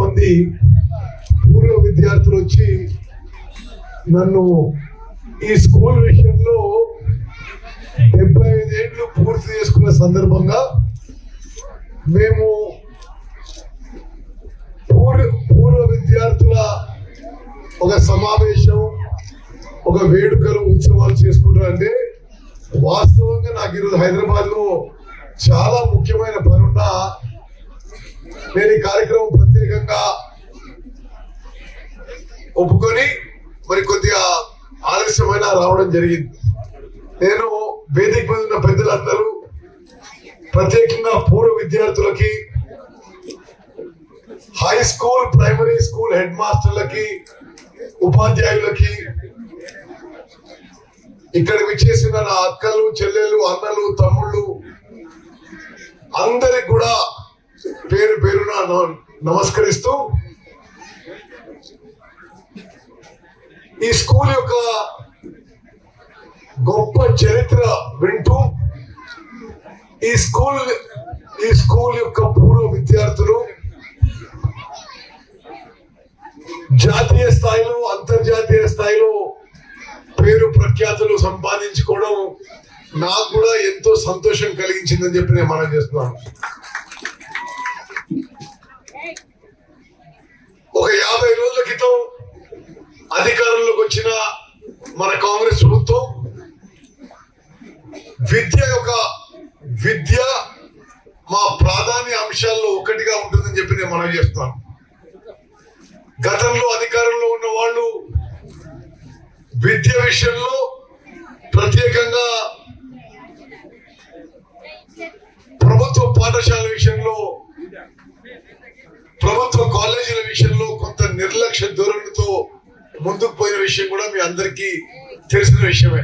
మంది పూర్వ విద్యార్థులు వచ్చి నన్ను ఈ స్కూల్ విషయంలో 75 ఏళ్ళు పూర్తి చేసుకున్న సందర్భంగా మేము పూర్వ విద్యార్థుల ఒక సమావేశం, ఒక వేడుకలు, ఉత్సవాలు చేసుకుంటారంటే వాస్తవంగా నాకు ఈరోజు హైదరాబాద్ లో చాలా ముఖ్యమైన పనున్నా నేను ఈ కార్యక్రమం ప్రత్యేకంగా ఒప్పుకొని మరి కొద్దిగా ఆలస్యమైన రావడం జరిగింది. నేను వేదిక మీద ఉన్న పెద్దలందరూ ప్రత్యేకంగా పూర్వ విద్యార్థులకి, high school, primary school head మాస్టర్లకి, ఉపాధ్యాయులకి, ఇక్కడ విచ్చేసిన నా అక్కలు, చెల్లెలు, అన్నలు, తమ్ముళ్ళు అందరికి కూడా పేరు పేరున నమస్కరిస్తూ ఈ స్కూల్ యొక్క గొప్ప చరిత్ర వింటూ ఈ స్కూల్ యొక్క పూర్వ విద్యార్థులు జాతీయ స్థాయిలో, అంతర్జాతీయ స్థాయిలో పేరు ప్రఖ్యాతులు సంపాదించుకోవడం నాకు కూడా ఎంతో సంతోషం కలిగించిందని చెప్పి నేను మనం చేస్తున్నాను. ఒక 50 రోజుల క్రితం అధికారంలోకి వచ్చిన మన కాంగ్రెస్ ప్రభుత్వం విద్య మా ప్రాధాన్య అంశాల్లో ఒకటిగా ఉంటుందని చెప్పి నేను మనం చేస్తున్నాను. గతంలో అధికారంలో ఉన్న వాళ్ళు విద్య విషయంలో ప్రత్యేకంగా ప్రభుత్వ పాఠశాల విషయంలో, ప్రభుత్వ కాలేజీల విషయంలో కొంత నిర్లక్ష్య ధోరణితో ముందుకు పోయిన విషయం కూడా మీ అందరికీ తెలిసిన విషయమే.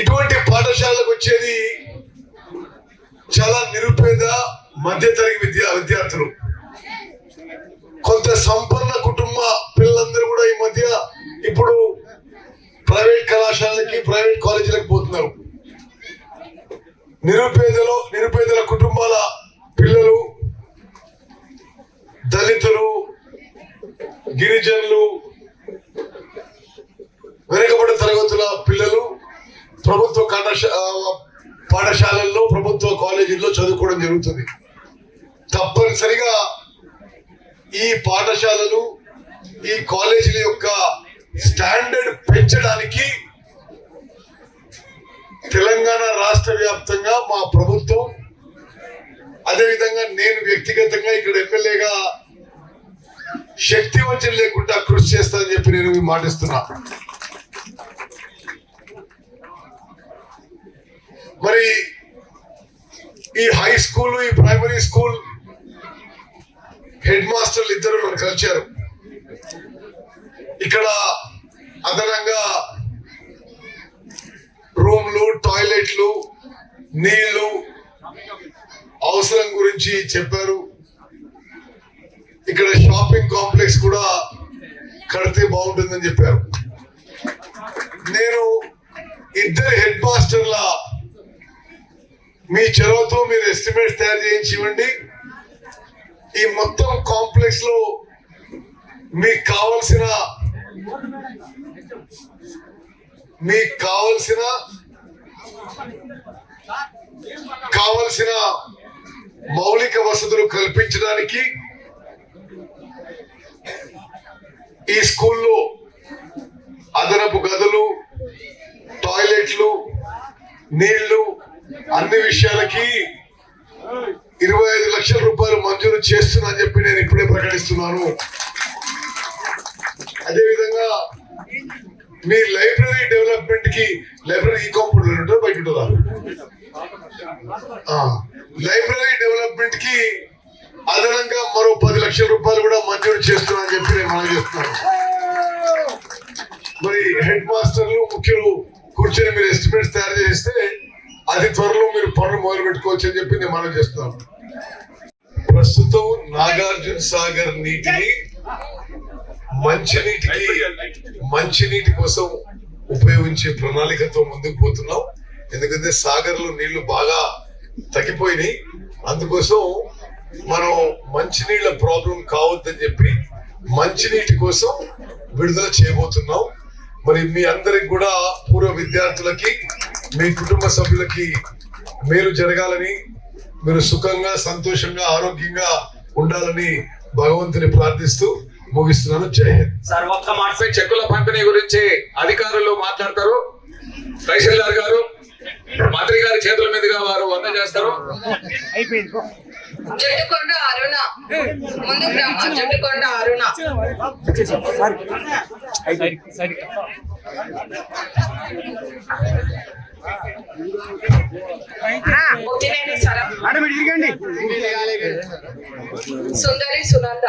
ఇటువంటి పాఠశాలకు వచ్చేది చాలా నిరుపేద, మధ్యతరగతి విద్యార్థులు. కొంత సంపన్న కుటుంబ పిల్లలందరూ కూడా ఈ మధ్య ఇప్పుడు ప్రైవేట్ కళాశాలకి, ప్రైవేట్ కాలేజీలకు పోతున్నారు. నిరుపేదల కుటుంబాల పిల్లలు, దళితులు, గిరిజనులు, వెనుకబడిన తరగతుల పిల్లలు ప్రభుత్వ పాఠశాలల్లో, ప్రభుత్వ కాలేజీల్లో చదువుకోవడం జరుగుతుంది. తప్పనిసరిగా ఈ పాఠశాలలు, ఈ కాలేజీల యొక్క స్టాండర్డ్ పెంచడానికి తెలంగాణ రాష్ట్ర వ్యాప్తంగా మా ప్రభుత్వం, అదేవిధంగా నేను వ్యక్తిగతంగా ఇక్కడ ఎమ్మెల్యేగా శక్తి వంచన లేకుండా కృషి చేస్తానని చెప్పి నేను మాటిస్తున్నా. మరి ఈ హై స్కూల్, ఈ ప్రైమరీ స్కూల్ హెడ్ మాస్టర్లు ఇద్దరు నన్ను కలిశారు. ఇక్కడ అదనంగా రూమ్లు, టాయిలెట్లు, నీళ్లు అవసరం గురించి చెప్పారు. ఇక్కడ షాపింగ్ కాంప్లెక్స్ కూడా కడితే బాగుంటుందని చెప్పారు. నేను ఇద్దరు హెడ్ మాస్టర్ల మీ చొరవతో మీరు ఎస్టిమేట్ తయారు చేయించి ఇవ్వండి. ఈ మొత్తం కాంప్లెక్స్ లో మీకు కావలసిన మౌలిక వసతులు కల్పించడానికి ఈ స్కూల్లో అదనపు గదులు, టాయిలెట్లు, నీళ్లు, అన్ని విషయాలకి 25 లక్షల రూపాయలు మంజూరు చేస్తున్నా అని చెప్పి నేను ఇప్పుడే ప్రకటిస్తున్నాను. అదేవిధంగా మీ లైబ్రరీ డెవలప్మెంట్ కి, లైబ్రరీ ఈ కాంపౌండ్ ఉంటుందా, బయట ఉంటుందా? లైబ్రరీ డెవలప్మెంట్ కి అదనంగా మరో 10 లక్షల రూపాయలు కూడా మంజూరు చేస్తున్నా అని చెప్పి నేను మనం చేస్తున్నాను. మరి హెడ్ మాస్టర్లు, ముఖ్యులు కూర్చొని మీరు ఎస్టిమేట్స్ తయారు చేస్తే అతి త్వరలో మీరు పనులు మొదలు పెట్టుకోవచ్చు అని చెప్పి నేను మనం చేస్తున్నాను. ప్రస్తుతం నాగార్జున సాగర్ నీటిని మంచినీటి కోసం ఉపయోగించే ప్రణాళికతో ముందుకు పోతున్నాం. ఎందుకంటే సాగర్ లో నీళ్లు బాగా తగ్గిపోయినాయి. అందుకోసం మనం మంచినీళ్ళ ప్రాబ్లం కావద్దని చెప్పి మంచినీటి కోసం విడుదల చేయబోతున్నాం. మరి మీ అందరికి కూడా పూర్వ విద్యార్థులకి మీ కుటుంబ సభ్యులకి మేలు జరగాలని, మీరు సుఖంగా సంతోషంగా ఆరోగ్యంగా ఉండాలని భగవంతుని ప్రార్థిస్తూ ముగిస్తున్నాను. జై హింద్. సార్ ఒక్క మాటపై చెక్కుల పంపిణీ గురించి అధికారులు మాట్లాడతారు. తహసీల్దార్ గారు మంత్రి గారి చేతుల మీదుగా వారు అందజేస్తారు. జట్టుకొండ అరుణ ముందుకు రామా. జట్టుకొండ అరుణ ముత్తినేని సర సుందరి సునంద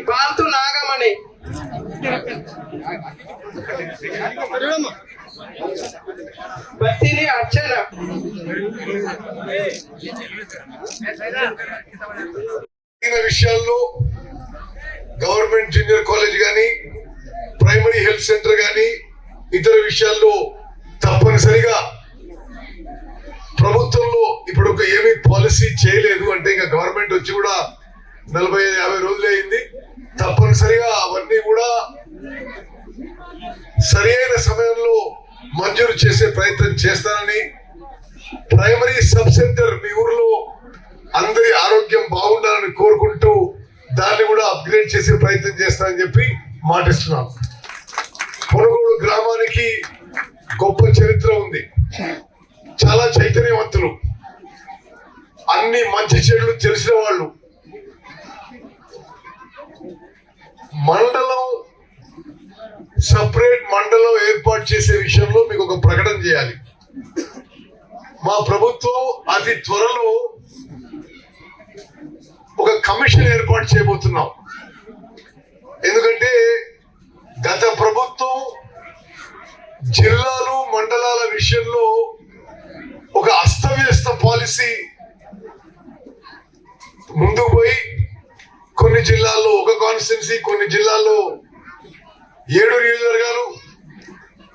బాంతు నాగమణి బత్తిని అర్చన విషయాల్లో గవర్నమెంట్ జూనియర్ కాలేజ్ గాని ప్రైమరీ హెల్త్ సెంటర్ గాని ఇతర విషయాల్లో తప్పనిసరిగా ప్రభుత్వంలో ఇప్పుడు ఏమీ పాలసీ చేయలేదు అంటే ఇంకా గవర్నమెంట్ వచ్చి కూడా 40-50 రోజులు అయింది. తప్పనిసరిగా అవన్నీ కూడా సరి అయిన సమయంలో మంజూరు చేసే ప్రయత్నం చేస్తానని, ప్రైమరీ సబ్ సెంటర్ మీ ఊర్లో అందరి ఆరోగ్యం బాగుండాలని కోరుకుంటూ దాన్ని కూడా అప్గ్రేడ్ చేసే ప్రయత్నం చేస్తానని చెప్పి మాటిస్తున్నాను. కొనుగోడు గ్రామానికి గొప్ప చరిత్ర ఉంది. చాలా చైతన్యవంతులు, అన్ని మంచి చెడులు తెలిసిన వాళ్ళు. మండలం సపరేట్ మండలం ఏర్పాటు చేసే విషయంలో మీకు ఒక ప్రకటన చేయాలి. మా ప్రభుత్వం అతి త్వరలో ఒక కమిషన్ ఏర్పాటు చేయబోతున్నాం. ఎందుకంటే గత ప్రభుత్వం జిల్లాలు మండలాల విషయంలో ఒక అస్తవ్యస్త పాలసీ ముందుకు పోయి కొన్ని జిల్లాల్లో ఒక కాన్స్టిట్యున్సీ, కొన్ని జిల్లాల్లో 7 నియోజకవర్గాలు,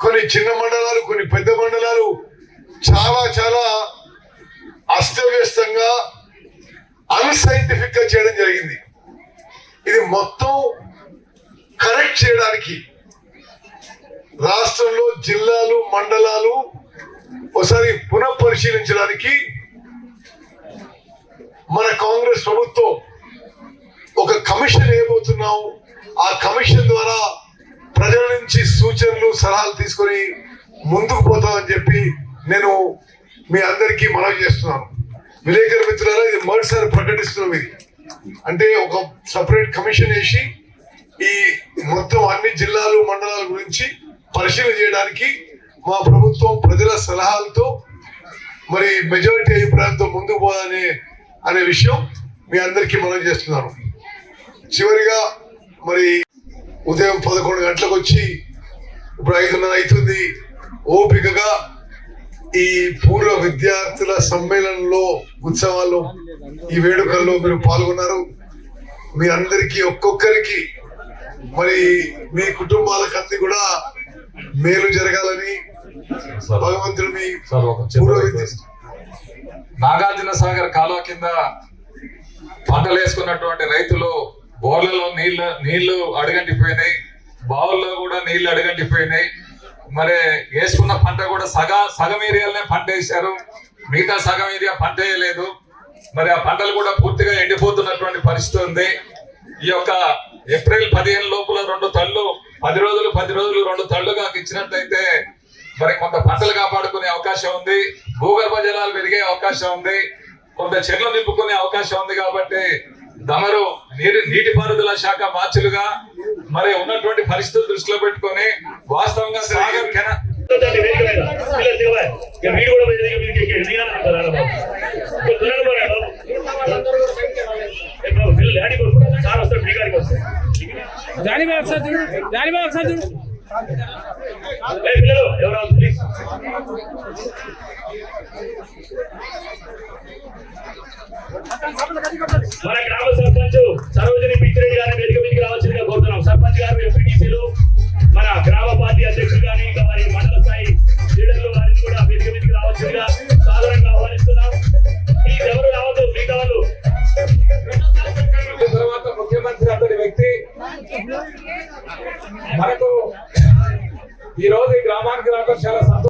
కొన్ని చిన్న మండలాలు, కొన్ని పెద్ద మండలాలు చాలా చాలా అస్తవ్యస్తంగా అన్సైంటిఫిక్ గా చేయడం జరిగింది. ఇది మొత్తం కరెక్ట్ చేయడానికి రాష్ట్రంలో జిల్లాలు మండలాలు ఒకసారి పునఃపరిశీలించడానికి మన కాంగ్రెస్ ప్రభుత్వం ఒక కమిషన్ వేయబోతున్నాం. ఆ కమిషన్ ద్వారా ప్రజల నుంచి సూచనలు సలహాలు తీసుకొని ముందుకు పోతామని చెప్పి నేను మీ అందరికీ మనవి చేస్తున్నాను. విలేకరుల మిత్రులారా, ఇది మొదటిసారి ప్రకటిస్తున్నాం. ఇది అంటే ఒక సపరేట్ కమిషన్ వేసి ఈ మొత్తం అన్ని జిల్లాలు మండలాల గురించి పరిశీలన చేయడానికి మా ప్రభుత్వం ప్రజల సలహాలతో మరి మెజారిటీ అభిప్రాయంతో ముందుకు పోవాలనే అనే విషయం మీ అందరికీ మనం చేస్తున్నాను. చివరిగా మరి ఉదయం 11 గంటలకు వచ్చి ఇప్పుడు 5:30 అవుతుంది. ఓపికగా ఈ పూర్వ విద్యార్థుల సమ్మేళనంలో ఉత్సవాల్లో ఈ వేడుకల్లో మీరు పాల్గొన్నారు. మీ అందరికీ ఒక్కొక్కరికి మరి మీ కుటుంబాలకన్నీ కూడా మేలు జరగాలని భగవంతుడు మీ పూర్వ నాగార్జున సాగర్ కాలువ కింద పంటలు వేసుకున్నటువంటి రైతులు బోర్లలో నీళ్లు అడుగంటిపోయినాయి, బావుల్లో కూడా నీళ్లు అడుగంటిపోయినాయి. మరి వేసుకున్న పంట కూడా సగం ఏరియాలనే పంట వేశారు, మిగతా సగం ఏరియా పంట వేయలేదు. మరి ఆ పంటలు కూడా పూర్తిగా ఎండిపోతున్నటువంటి పరిస్థితి ఉంది. ఈ యొక్క ఏప్రిల్ 15 లోపల 2 తళ్ళు 10 రోజులు 2 తళ్ళుగా ఇచ్చినట్లయితే మరి కొంత పంటలు కాపాడుకునే అవకాశం ఉంది, భూగర్భ జలాలు పెరిగే అవకాశం ఉంది, కొంత చెర్లు నింపుకునే అవకాశం ఉంది. కాబట్టి తమరు నీటిపారుదల శాఖ మార్చులుగా మరి ఉన్నటువంటి పరిస్థితులు దృష్టిలో పెట్టుకొని వాస్తవంగా సాగర్ ఎవరు మన గ్రామ సర్పంచ్ సరోజిని పిచ్చిరెడ్డి గారిని వేదిక మీదకి రావాల్సిందిగా కోరుతున్నాం. సర్పంచ్ గారు, ఎంపీటీసీలు, మన గ్రామ పార్టీ అధ్యక్షులు కానీ ఇంకా వారి మండల స్థాయి లీడర్లు వారిని కూడా వేదిక మీదకి రావాల్సిందిగా సాధారణంగా ఆహ్వానిస్తున్నాం. ఈ ఎవరు రావద్దు, మిగతా వాళ్ళు. తర్వాత ముఖ్యమంత్రి అంతటి వ్యక్తి మనకు ఈ రోజు ఈ గ్రామానికి రావడం చాలా సంతోషం.